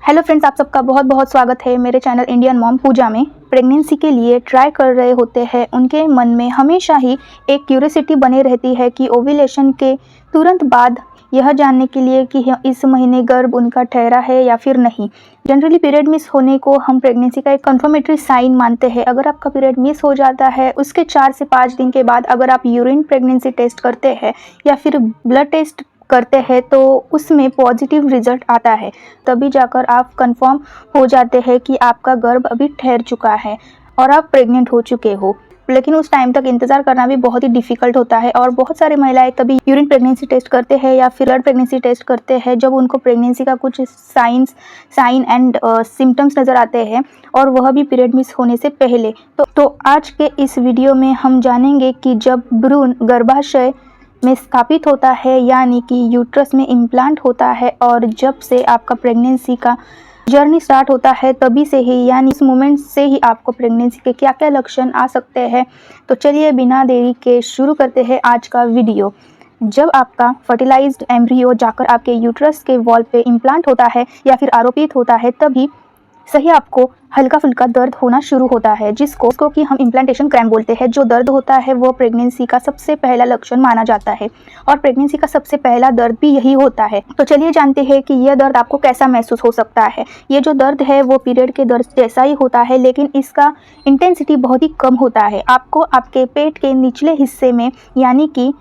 Hello friends, आप सबका बहुत बहुत स्वागत है मेरे चैनल इंडियन मॉम पूजा में। प्रेगनेंसी के लिए ट्राई कर रहे होते हैं उनके मन में हमेशा ही एक क्यूरियोसिटी बनी रहती है कि ओव्यूलेशन के तुरंत बाद यह जानने के लिए कि इस महीने गर्भ उनका ठहरा है या फिर नहीं। जनरली पीरियड मिस होने को हम प्रेगनेंसी का एक कंफर्मेटरी साइन मानते हैं। अगर आपका पीरियड मिस हो जाता है उसके 4 से 5 दिन के बाद अगर आप यूरिन प्रेगनेंसी टेस्ट करते हैं या फिर ब्लड टेस्ट करते हैं तो उसमें पॉजिटिव रिजल्ट आता है, तभी जाकर आप कंफर्म हो जाते हैं कि आपका गर्भ अभी ठहर चुका है और आप प्रेग्नेंट हो चुके हो। लेकिन उस टाइम तक इंतज़ार करना भी बहुत ही डिफ़िकल्ट होता है और बहुत सारे महिलाएं तभी यूरिन प्रेगनेंसी टेस्ट करते हैं या फिर ब्लड प्रेगनेंसी टेस्ट करते हैं जब उनको प्रेगनेंसी का कुछ साइन एंड सिम्टम्स नज़र आते हैं, और वह भी पीरियड मिस होने से पहले। तो आज के इस वीडियो में हम जानेंगे कि जब भ्रूण गर्भाशय में स्थापित होता है यानी कि यूट्रस में इम्प्लांट होता है और जब से आपका प्रेगनेंसी का जर्नी स्टार्ट होता है तभी से ही यानी इस मोमेंट से ही आपको प्रेगनेंसी के क्या क्या लक्षण आ सकते हैं। तो चलिए बिना देरी के शुरू करते हैं आज का वीडियो। जब आपका फर्टिलाइज्ड एम्ब्रियो जाकर आपके यूट्रस के वॉल पे इम्प्लांट होता है या फिर आरोपित होता है तभी सही आपको हल्का फुल्का दर्द होना शुरू होता है जिसको कि हम इम्प्लांटेशन क्रैम्प बोलते हैं। जो दर्द होता है वो प्रेगनेंसी का सबसे पहला लक्षण माना जाता है और प्रेगनेंसी का सबसे पहला दर्द भी यही होता है। तो चलिए जानते हैं कि यह दर्द आपको कैसा महसूस हो सकता है। ये जो दर्द है वो पीरियड के दर्द जैसा ही होता है लेकिन इसका इंटेंसिटी बहुत ही कम होता है। आपको आपके पेट के निचले हिस्से में यानी कि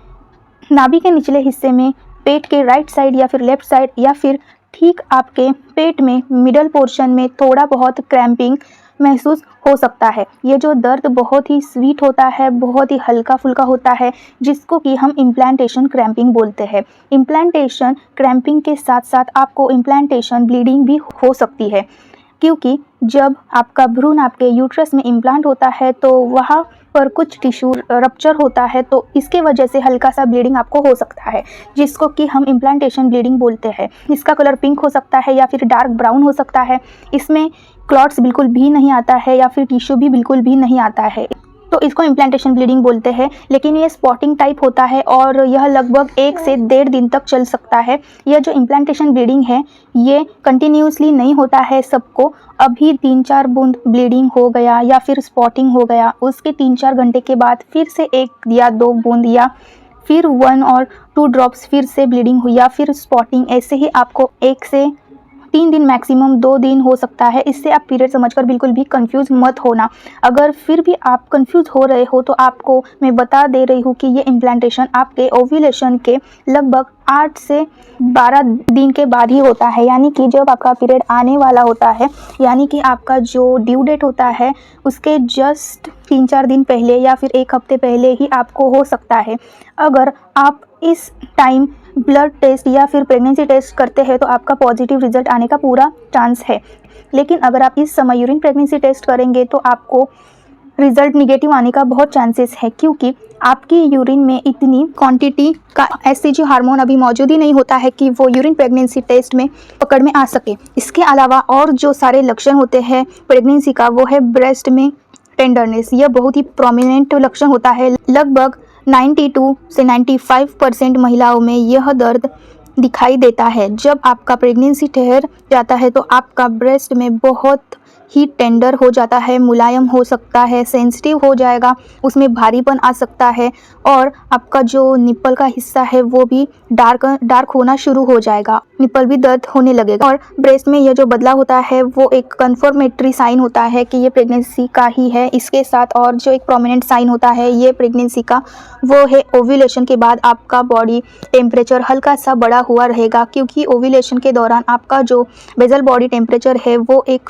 नाभि के निचले हिस्से में पेट के राइट साइड या फिर लेफ्ट साइड या फिर ठीक आपके पेट में मिडल पोर्शन में थोड़ा बहुत क्रैम्पिंग महसूस हो सकता है। ये जो दर्द बहुत ही स्वीट होता है, बहुत ही हल्का फुल्का होता है जिसको कि हम इम्प्लांटेशन क्रैम्पिंग बोलते हैं। इम्प्लांटेशन क्रैम्पिंग के साथ साथ आपको इम्प्लांटेशन ब्लीडिंग भी हो सकती है क्योंकि जब आपका भ्रूण आपके यूट्रस में इम्प्लांट होता है तो वहाँ पर कुछ टिश्यू रप्चर होता है, तो इसके वजह से हल्का सा ब्लीडिंग आपको हो सकता है जिसको कि हम इम्प्लांटेशन ब्लीडिंग बोलते हैं। इसका कलर पिंक हो सकता है या फिर डार्क ब्राउन हो सकता है। इसमें क्लॉट्स बिल्कुल भी नहीं आता है या फिर टिश्यू भी बिल्कुल भी नहीं आता है, तो इसको इम्प्लांटेशन ब्लीडिंग बोलते हैं। लेकिन ये स्पॉटिंग टाइप होता है और यह लगभग 1 से 1.5 दिन तक चल सकता है। यह जो इम्प्लांटेशन ब्लीडिंग है ये कंटिन्यूसली नहीं होता है सबको। अभी 3-4 बूंद ब्लीडिंग हो गया या फिर स्पॉटिंग हो गया, उसके 3-4 घंटे के बाद फिर से 1 या 2 बूंद या फिर 1 और 2 ड्रॉप्स फिर से ब्लीडिंग हुई या फिर स्पॉटिंग, ऐसे ही आपको 1 से 3 दिन मैक्सिमम 2 दिन हो सकता है। इससे आप पीरियड समझकर बिल्कुल भी कंफ्यूज मत होना। अगर फिर भी आप कंफ्यूज हो रहे हो तो आपको मैं बता दे रही हूँ कि ये इम्प्लांटेशन आपके ओव्यूलेशन के लगभग 8 से 12 दिन के बाद ही होता है, यानी कि जब आपका पीरियड आने वाला होता है, यानी कि आपका जो ड्यू डेट होता है उसके जस्ट 3-4 दिन पहले या फिर 1 हफ्ते पहले ही आपको हो सकता है। अगर आप इस टाइम ब्लड टेस्ट या फिर प्रेगनेंसी टेस्ट करते हैं तो आपका पॉजिटिव रिजल्ट आने का पूरा चांस है। लेकिन अगर आप इस समय यूरिन प्रेगनेंसी टेस्ट करेंगे तो आपको रिजल्ट निगेटिव आने का बहुत चांसेस है क्योंकि आपकी यूरिन में इतनी क्वांटिटी का एससीजी हार्मोन अभी मौजूद ही नहीं होता है कि वो यूरिन प्रेगनेंसी टेस्ट में पकड़ में आ सके। इसके अलावा और जो सारे लक्षण होते हैं प्रेगनेंसी का वो है ब्रेस्ट में टेंडरनेस। यह बहुत ही प्रोमिनेंट लक्षण होता है। लगभग 92 से 95% महिलाओं में यह दर्द दिखाई देता है। जब आपका प्रेगनेंसी ठहर जाता है तो आपका ब्रेस्ट में बहुत ही टेंडर हो जाता है, मुलायम हो सकता है, सेंसिटिव हो जाएगा, उसमें भारीपन आ सकता है और आपका जो निप्पल का हिस्सा है वो भी डार्क होना शुरू हो जाएगा, निप्पल भी दर्द होने लगेगा। और ब्रेस्ट में यह जो बदलाव होता है वो एक कन्फर्मेटरी साइन होता है कि ये प्रेगनेंसी का ही है। इसके साथ और जो एक प्रोमिनेंट साइन होता है ये प्रेगनेंसी का वो है ओव्यूलेशन के बाद आपका बॉडी टेम्परेचर हल्का सा बढ़ा हुआ रहेगा क्योंकि ओव्यूलेशन के दौरान आपका जो बेसल बॉडी टेम्परेचर है वो एक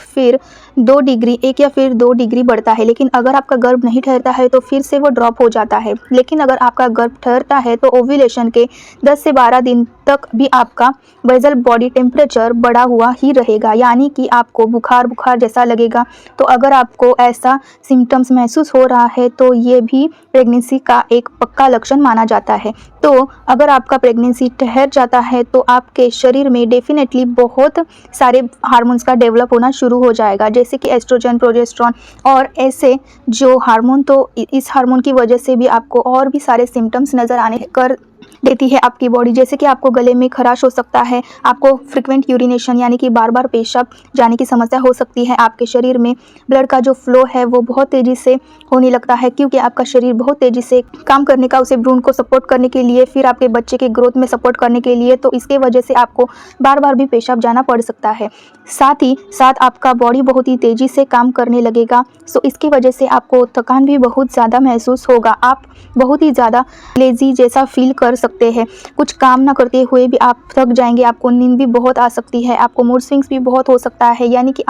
या फिर 2 डिग्री बढ़ता है। लेकिन अगर आपका गर्भ नहीं ठहरता है तो फिर से वो ड्रॉप हो जाता है। लेकिन अगर आपका गर्भ ठहरता है तो ओव्यूलेशन के 10 से 12 दिन तक भी आपका बेसल बॉडी टेम्परेचर बढ़ा हुआ ही रहेगा, यानी कि आपको बुखार जैसा लगेगा। तो अगर आपको ऐसा सिम्टम्स महसूस हो रहा है तो ये भी प्रेगनेंसी का एक पक्का लक्षण माना जाता है। तो अगर आपका प्रेगनेंसी ठहर जाता है तो आपके शरीर में डेफिनेटली बहुत सारे हार्मोन्स का डेवलप होना शुरू हो जाएगा, जैसे कि एस्ट्रोजन, प्रोजेस्टेरॉन और ऐसे जो हार्मोन। तो इस हार्मोन की वजह से भी आपको और भी सारे सिम्टम्स नज़र आने कर देती है आपकी बॉडी। जैसे कि आपको गले में खराश हो सकता है, आपको फ्रिक्वेंट यूरिनेशन यानी कि बार बार पेशाब जाने की समस्या हो सकती है, आपके शरीर में ब्लड का जो फ्लो है वो बहुत तेज़ी से होने लगता है क्योंकि आपका शरीर बहुत तेज़ी से काम करने का, उसे भ्रूण को सपोर्ट करने के लिए, फिर आपके बच्चे के ग्रोथ में सपोर्ट करने के लिए, तो इसके वजह से आपको बार बार भी पेशाब जाना पड़ सकता है। साथ ही साथ आपका बॉडी बहुत ही तेज़ी से काम करने लगेगा, सो इसकी वजह से आपको थकान भी बहुत ज़्यादा महसूस होगा। आप बहुत ही ज़्यादा लेज़ी जैसा फील कर सकते हैं, कुछ काम ना करते हुए भी आप थक जाएंगे, आपको नींद भी बहुत आ सकती है, आपको मूड स्विंग्स भी बहुत हो सकता है, यानी कि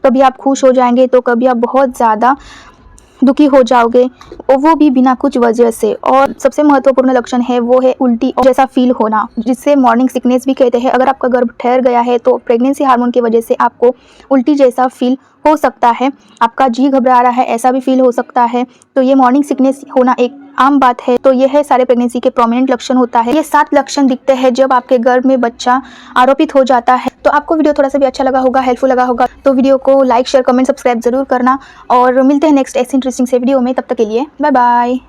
कभी आप खुश हो जाएंगे तो कभी आप बहुत ज़्यादा दुखी हो जाओगे, और वो भी बिना कुछ वजह से। और सबसे महत्वपूर्ण लक्षण है वो है उल्टी जैसा फील होना, जिससे मॉर्निंग सिकनेस भी कहते हैं। अगर आपका गर्भ ठहर गया है तो प्रेगनेंसी हार्मोन की वजह से आपको उल्टी जैसा फील हो सकता है, आपका जी घबरा रहा है ऐसा भी फील हो सकता है। तो ये मॉर्निंग सिकनेस होना एक आम बात है। तो यह है सारे प्रेगनेंसी के प्रोमिनेंट लक्षण होता है। ये 7 लक्षण दिखते हैं जब आपके गर्भ में बच्चा आरोपित हो जाता है। तो आपको वीडियो थोड़ा सा भी अच्छा लगा होगा, हेल्पफुल लगा होगा, तो वीडियो को लाइक शेयर कमेंट सब्सक्राइब जरूर करना, और मिलते हैं नेक्स्ट ऐसे इंटरेस्टिंग से वीडियो में। तब तक के लिए बाय बाय।